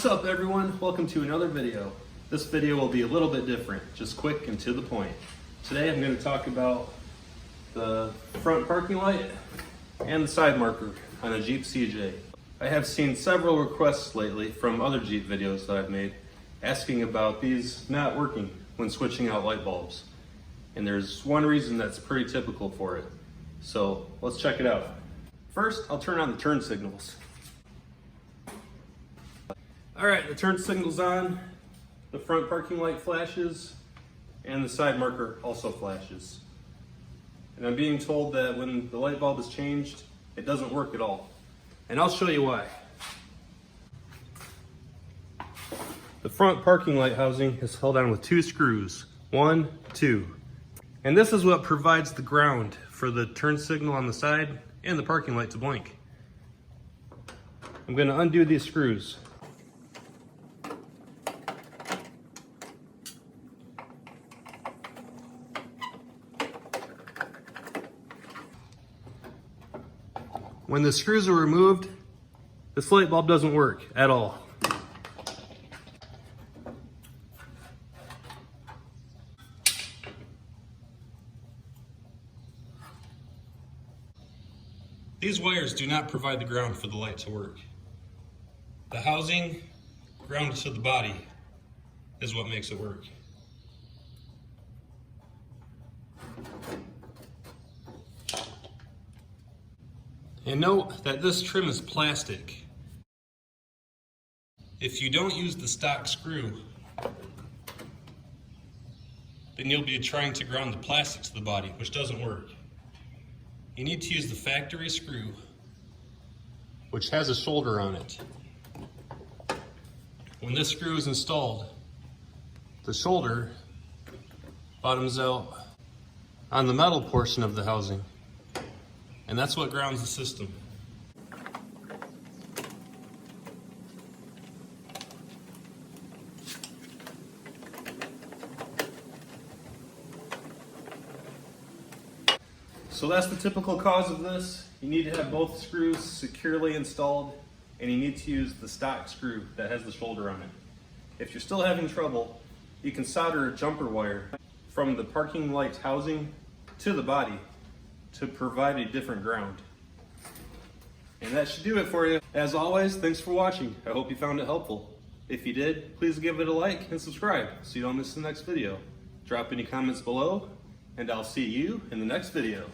What's up everyone? Welcome to another video. This video will be a little bit different, just quick and to the point. Today I'm going to talk about the front parking light and the side marker on a Jeep CJ. I have seen several requests lately from other Jeep videos that I've made asking about these not working when switching out light bulbs. And there's one reason that's pretty typical for it. So let's check it out. First, I'll turn on the turn signals. All right, the turn signal's on, the front parking light flashes, and the side marker also flashes. And I'm being told that when the light bulb is changed, it doesn't work at all. And I'll show you why. The front parking light housing is held on with two screws, 1, 2. And this is what provides the ground for the turn signal on the side and the parking light to blink. I'm going to undo these screws. When the screws are removed, this light bulb doesn't work at all. These wires do not provide the ground for the light to work. The housing grounded to the body is what makes it work. And note that this trim is plastic. If you don't use the stock screw, then you'll be trying to ground the plastic to the body, which doesn't work. You need to use the factory screw, which has a shoulder on it. When this screw is installed, the shoulder bottoms out on the metal portion of the housing. And that's what grounds the system. So that's the typical cause of this. You need to have both screws securely installed, and you need to use the stock screw that has the shoulder on it. If you're still having trouble, you can solder a jumper wire from the parking light housing to the body to provide a different ground. And that should do it for you. As always, thanks for watching. I hope you found it helpful. If you did, please give it a like and subscribe so you don't miss the next video. Drop any comments below, and I'll see you in the next video.